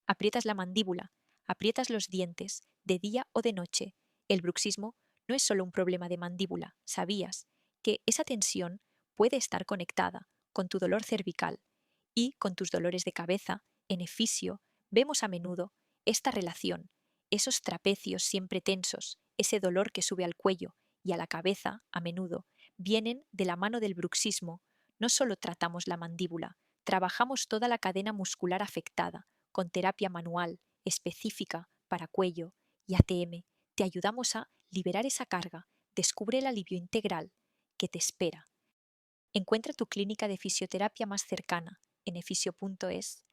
Aprietas la mandíbula, aprietas los dientes, de día o de noche. El bruxismo no es solo un problema de mandíbula. ¿Sabías que esa tensión puede estar conectada con tu dolor cervical y con tus dolores de cabeza? En Efisio vemos a menudo esta relación, esos trapecios siempre tensos, ese dolor que sube al cuello y a la cabeza, a menudo, vienen de la mano del bruxismo. No solo tratamos la mandíbula, trabajamos toda la cadena muscular afectada, con terapia manual, específica para cuello y ATM. Te ayudamos a liberar esa carga, descubre el alivio integral que te espera. Encuentra tu clínica de fisioterapia más cercana en efisio.es